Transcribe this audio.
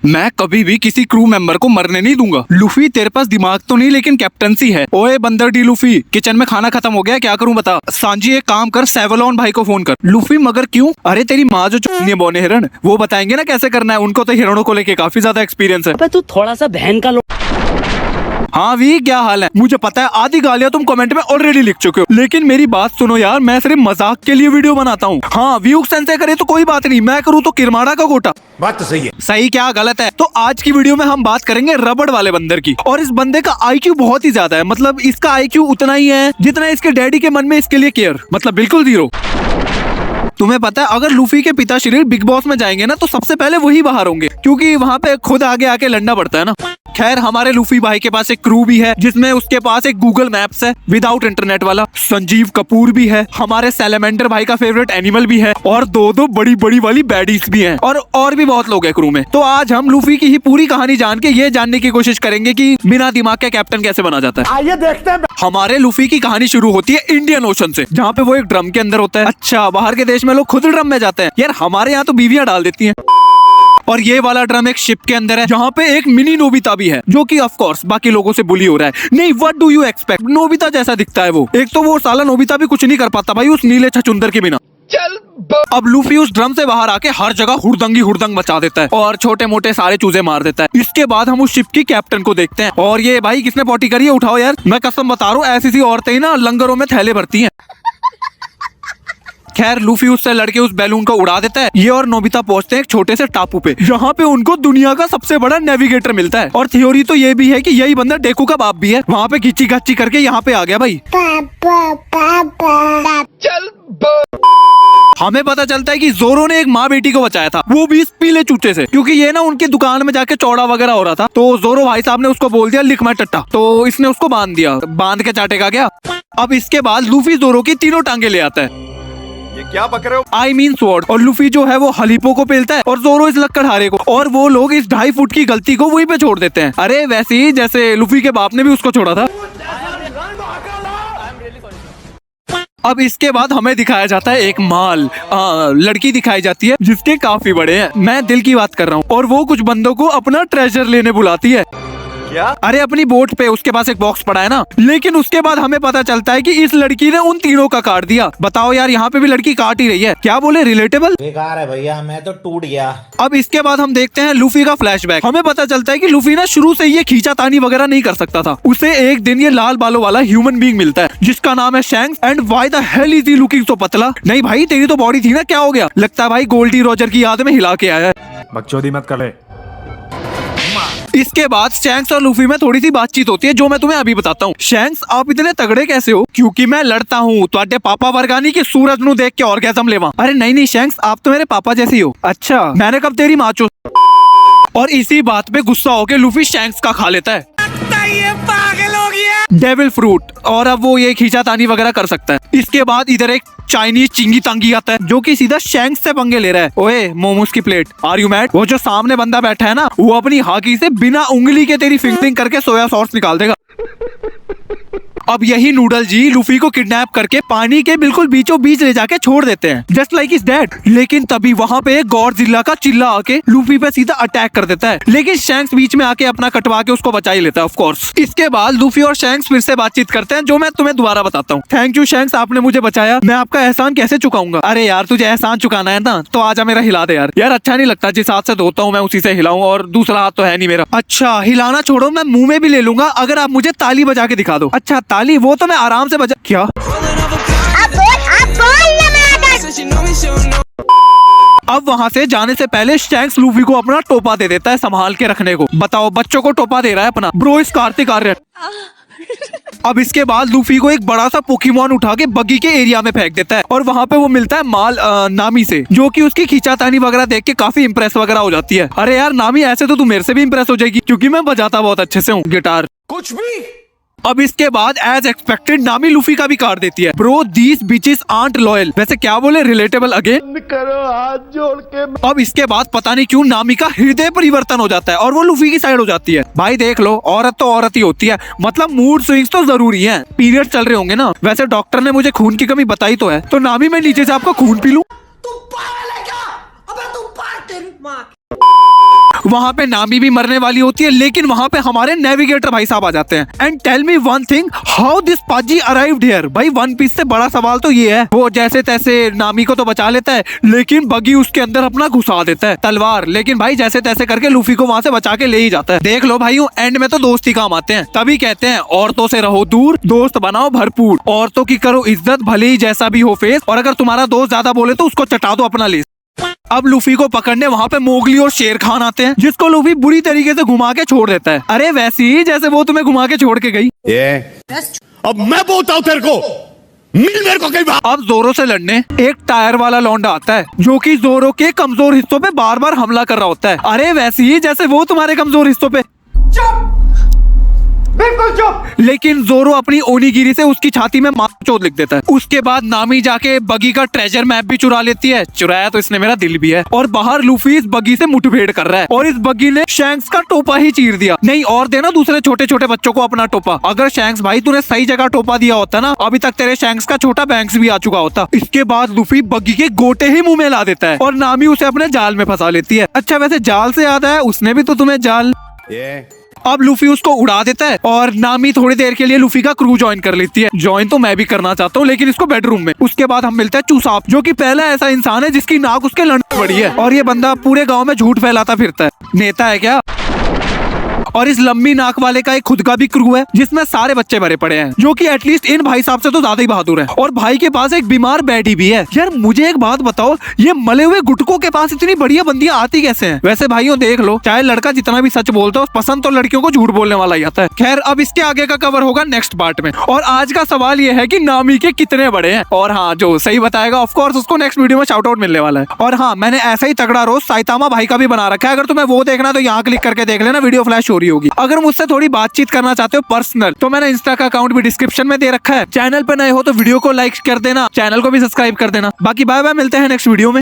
मैं कभी भी किसी क्रू मेंबर को मरने नहीं दूंगा। लूफी तेरे पास दिमाग तो नहीं लेकिन कैप्टनसी है। ओए बंदर डी लूफी, किचन में खाना खत्म हो गया, क्या करूं बता। सांजी एक काम कर, सेवलॉन भाई को फोन कर। लूफी मगर क्यों? अरे तेरी माँ जो चुनिए बोने हिरण, वो बताएंगे ना कैसे करना है। उनको तो हिरणों को लेके काफी ज्यादा एक्सपीरियंस है। तू थोड़ा सा बहन का हाँ वी, क्या हाल है? मुझे पता है आधी गालियां तुम कमेंट में ऑलरेडी लिख चुके हो, लेकिन मेरी बात सुनो यार, मैं सिर्फ मजाक के लिए वीडियो बनाता हूँ। हाँ व्यूज सेंसर करे तो कोई बात नहीं, मैं करूँ तो किरमाड़ा का गोटा। बात तो सही है। सही क्या गलत है? तो आज की वीडियो में हम बात करेंगे रबड़ वाले बंदर की। और इस बंदे का IQ बहुत ही ज्यादा है, मतलब इसका IQ उतना ही है जितना इसके डैडी के मन में इसके लिए केयर, मतलब बिल्कुल 0। तुम्हें पता है अगर लूफी के पिता शरीर बिग बॉस में जाएंगे ना तो सबसे पहले वही बाहर होंगे, क्योंकि वहाँ पे खुद आगे आके लड़ना पड़ता है ना। खैर हमारे लूफी भाई के पास एक क्रू भी है, जिसमें उसके पास एक गूगल मैप्स है विदाउट इंटरनेट वाला। संजीव कपूर भी है, हमारे सैलेमेंडर भाई का फेवरेट एनिमल भी है, और दो बड़ी बड़ी वाली बैडीज भी हैं, और भी बहुत लोग हैं क्रू में। तो आज हम लूफी की ही पूरी कहानी जान के ये जानने की कोशिश करेंगे कि बिना दिमाग के कैप्टन कैसे बना जाता है। आइए देखते हैं। हमारे लूफी की कहानी शुरू होती है इंडियन ओशन से, जहाँ पे वो एक ड्रम के अंदर होता है। अच्छा, बाहर के देश में लोग खुद ड्रम में जाते हैं यार, हमारे यहाँ तो बीवियां डाल देती हैं। और ये वाला ड्रम एक शिप के अंदर है, जहाँ पे एक मिनी नोबिता भी है, जो कि ऑफ कोर्स बाकी लोगों से बुली हो रहा है। नहीं, what do you expect, Nobita जैसा दिखता है वो। एक तो वो साला नोबिता भी कुछ नहीं कर पाता भाई उस नीले छछुंदर के बिना। अब लूफी उस ड्रम से बाहर आके हर जगह हुड़दंग मचा देता है और छोटे मोटे सारे चूजे मार देता है। इसके बाद हम उस शिप की कैप्टन को देखते हैं, और ये भाई किसने पॉटी करी है, उठाओ यार। मैं कसम बता रहा हूँ, ऐसी औरतें ही ना लंगरों में थैले भरती हैं। खैर लूफी उससे लड़के उस बैलून को उड़ा देता है। ये और नोबिता पहुंचते हैं एक छोटे से टापू पे, जहाँ पे उनको दुनिया का सबसे बड़ा नेविगेटर मिलता है। और थ्योरी तो ये भी है कि यही बंदा डेकू का बाप भी है। वहाँ पे घिच्ची घच्ची करके यहाँ पे आ गया भाई। हमें पता चलता है कि जोरो ने एक माँ बेटी को बचाया था, वो भी इस पीले चूचे से, क्योंकि ये ना उनकी दुकान में जाके चौड़ा वगैरह हो रहा था। तो जोरो भाई साहब ने उसको बोल दिया लिख मैं टट्टा, तो इसने उसको बांध दिया, बांध के चाटेगा गया। अब इसके बाद लूफी जोरो की तीनों टांगे ले आता है। ये क्या पक रहे हो? I mean sword. और लूफी जो है वो हलीपो को पेलता है और जोरो इस लक्कड़हारे को, और वो लोग इस 2.5 फुट की गलती को वहीं पे छोड़ देते हैं। अरे वैसे ही जैसे लूफी के बाप ने भी उसको छोड़ा था। अब इसके बाद हमें दिखाया जाता है एक माल लड़की दिखाई जाती है जिसके काफी बड़े हैं। मैं दिल की बात कर रहा हूँ। और वो कुछ बंदों को अपना ट्रेजर लेने बुलाती है। क्या? अरे अपनी बोट पे उसके पास एक बॉक्स पड़ा है ना। लेकिन उसके बाद हमें पता चलता है कि इस लड़की ने उन तीनों का काट दिया। बताओ यार, यहाँ पे भी लड़की काट ही रही है, क्या बोले, रिलेटेबल। बेकार है भैया, मैं तो टूट गया। अब इसके बाद हम देखते हैं लूफी का फ्लैशबैक। हमें पता चलता है कि लूफी ना शुरू से ये खींचातानी वगैरह नहीं कर सकता था। उसे एक दिन ये लाल बालों वाला ह्यूमन बीइंग मिलता है जिसका नाम है shanks. And why the hell is he looking so पतला? नहीं भाई, तेरी तो बॉडी थी ना, क्या हो गया? लगता है भाई गोल्डी रॉजर की याद में हिला के आया है। बकचोदी मत कर ले। इसके बाद शैंक्स और लूफी में थोड़ी सी बातचीत होती है, जो मैं तुम्हें अभी बताता हूँ। शैंक्स, आप इतने तगड़े कैसे हो? क्योंकि मैं लड़ता हूँ तुम्हारे पापा वर्गानी के सूरज नु देख के ऑर्गेज़म लेवा। अरे नहीं शैंक्स, आप तो मेरे पापा जैसी हो। अच्छा, मैंने कब तेरी माँ चो। और इसी बात पे गुस्सा होके लूफी शैंक्स का खा लेता है। ये पागल हो गया। Devil fruit. और अब वो ये खींचातानी वगैरह कर सकता है। इसके बाद इधर एक चाइनीज चिंगी तांगी आता है जो कि सीधा शैंक्स से पंगे ले रहा है। ओए मोमोज की प्लेट, आर यू मैड? वो जो सामने बंदा बैठा है ना, वो अपनी हाकी से बिना उंगली के तेरी फिंगरिंग करके सोया सॉस निकाल देगा। अब यही नूडल जी लूफी को किडनैप करके पानी के बिल्कुल बीचों बीच ले जाके छोड़ देते हैं, जस्ट लाइक इज डैड। लेकिन तभी वहाँ पे एक गॉडजिला का चिल्ला आके लूफी पे सीधा अटैक कर देता है, लेकिन शैंक्स बीच में आके अपना कटवा के उसको बचा ही लेता है ऑफ कोर्स। इसके बाद लूफी और शैंक्स फिर से बातचीत करते हैं, जो मैं तुम्हें दोबारा बताता हूँ। थैंक यू शैंक्स, आपने मुझे बचाया, मैं आपका एहसान कैसे चुकाऊंगा? अरे यार, तुझे एहसान चुकाना है ना तो आजा मेरा हिला दे यार। यार अच्छा नहीं लगता, जिस हाथ से धोता हूँ मैं उसी से हिलाऊं, और दूसरा हाथ तो है नहीं मेरा। अच्छा, हिलाना छोड़ो, मैं मुंह में भी ले लूंगा अगर आप मुझे ताली बजा के दिखा दो। अच्छा ताली, वो तो मैं आराम से बजा। क्या? अब वहाँ से जाने से पहले शैंक्स लूफी को अपना टोपा दे देता है संभाल के रखने को। बताओ, बच्चों को टोपा दे रहा है अपना ब्रो, इस कार्तिक आर्यन। अब इसके बाद लूफी को एक बड़ा सा पोकेमॉन उठा के बगी के एरिया में फेंक देता है, और वहाँ पे वो मिलता है माल नामी से, जो कि उसकी खींचातानी वगैरह देख के काफी इंप्रेस वगैरह हो जाती है। अरे यार नामी, ऐसे तो तू मेरे से भी इंप्रेस हो जाएगी, क्योंकि मैं बजाता बहुत अच्छे से हूँ गिटार। कुछ भी। अब इसके बाद एज एक्सपेक्टेड नामी लूफी का भी काट देती है। ब्रो दीस बिचेस आंट लॉयल। वैसे क्या बोले, रिलेटेबल अगेन करो हाथ जोड़ के। अब इसके बाद पता नहीं क्यों नामी का हृदय परिवर्तन हो जाता है और वो लूफी की साइड हो जाती है। भाई देख लो, औरत तो औरत ही होती है, मतलब मूड स्विंग्स तो जरूरी है। पीरियड चल रहे होंगे ना। वैसे डॉक्टर ने मुझे खून की कमी बताई तो है, तो नामी मैं नीचे से आपका खून पी लूं? वहाँ पे नामी भी मरने वाली होती है, लेकिन वहाँ पे हमारे नेविगेटर भाई साहब आ जाते हैं। And tell me one thing, how this पाजी अराइव्ड हियर। भाई वन पीस से बड़ा सवाल तो ये है, वो जैसे तैसे नामी को तो बचा लेता है, लेकिन बगी उसके अंदर अपना घुसा देता है तलवार, लेकिन भाई जैसे तैसे करके लूफी को वहाँ से बचा के ले ही जाता है। देख लो भाई, एंड में तो दोस्ती काम आते हैं। तभी कहते हैं औरतों से रहो दूर, दोस्त बनाओ भरपूर, औरतों की करो इज्जत भले ही जैसा भी हो फेस, और अगर तुम्हारा दोस्त ज्यादा बोले तो उसको चटा दो अपना लेस। अब लूफी को पकड़ने वहाँ पे मोगली और शेर खान आते हैं, जिसको लूफी बुरी तरीके से घुमा के छोड़ देता है। अरे वैसे ही जैसे वो तुम्हें घुमा के छोड़ के गई। अब मैं बोलता हूँ तेरे को, मिल मेरे को कई बार। अब जोरो से लड़ने एक टायर वाला लौंडा आता है, जो कि जोरो के कमजोर हिस्सों पे बार बार हमला कर रहा होता है। अरे वैसे ही जैसे वो तुम्हारे कमजोर हिस्सों पे। बिल्कुल चुप। लेकिन जोरो अपनी ओनीगिरी से उसकी छाती में चोट लिख देता है। उसके बाद नामी जाके बगी का ट्रेजर मैप भी चुरा लेती है। चुराया तो इसने मेरा दिल भी है। और बाहर लूफी इस बगी से मुठभेड़ कर रहा है, और इस बगी ने शैंक्स का टोपा ही चीर दिया। नहीं और देना दूसरे छोटे छोटे बच्चों को अपना टोपा। अगर शैंक्स भाई तूने सही जगह टोपा दिया होता ना, अभी तक तेरे शैंक्स का छोटा बैंक्स भी आ चुका होता। इसके बाद लूफी बगी के गोटे ही मुंह में ला देता है, और नामी उसे अपने जाल में फंसा लेती है। अच्छा वैसे जाल से याद है, उसने भी तो तुम्हें जाल। अब लूफी उसको उड़ा देता है, और नामी थोड़ी देर के लिए लूफी का क्रू ज्वाइन कर लेती है। ज्वाइन तो मैं भी करना चाहता हूँ, लेकिन इसको बेडरूम में। उसके बाद हम मिलते हैं चूसाप, जो कि पहला ऐसा इंसान है जिसकी नाक उसके लंड बड़ी है, और ये बंदा पूरे गांव में झूठ फैलाता फिरता है। नेता है क्या? और इस लंबी नाक वाले का एक खुद का भी क्रू है, जिसमें सारे बच्चे भरे पड़े हैं, जो कि एटलीस्ट इन भाई साहब से तो ज्यादा ही बहादुर है। और भाई के पास एक बीमार बैठी भी है। यार मुझे एक बात बताओ, ये मले हुए गुटकों के पास इतनी बढ़िया बंदियां आती कैसे हैं? वैसे भाइयों देख लो, चाहे लड़का जितना भी सच बोलता हो, पसंद तो लड़कियों को झूठ बोलने वाला ही आता है। खैर अब इसके आगे का कवर होगा नेक्स्ट पार्ट में। और आज का सवाल ये है कि नामी के कितने बड़े हैं? और हाँ, जो सही बताएगा ऑफ कोर्स उसको नेक्स्ट वीडियो में शाउट आउट मिलने वाला है। और हाँ, मैंने ऐसा ही तगड़ा रोज साइतामा भाई का भी बना रखा है। अगर तुम्हें वो देखना तो यहाँ क्लिक करके देख लेना, वीडियो फ्लैश हो रही होगी। अगर मुझसे थोड़ी बातचीत करना चाहते हो पर्सनल, तो मैंने इंस्टा का अकाउंट भी डिस्क्रिप्शन में दे रखा है। चैनल पर नए हो तो वीडियो को लाइक कर देना, चैनल को भी सब्सक्राइब कर देना। बाकी बाय बाय, मिलते हैं नेक्स्ट वीडियो में।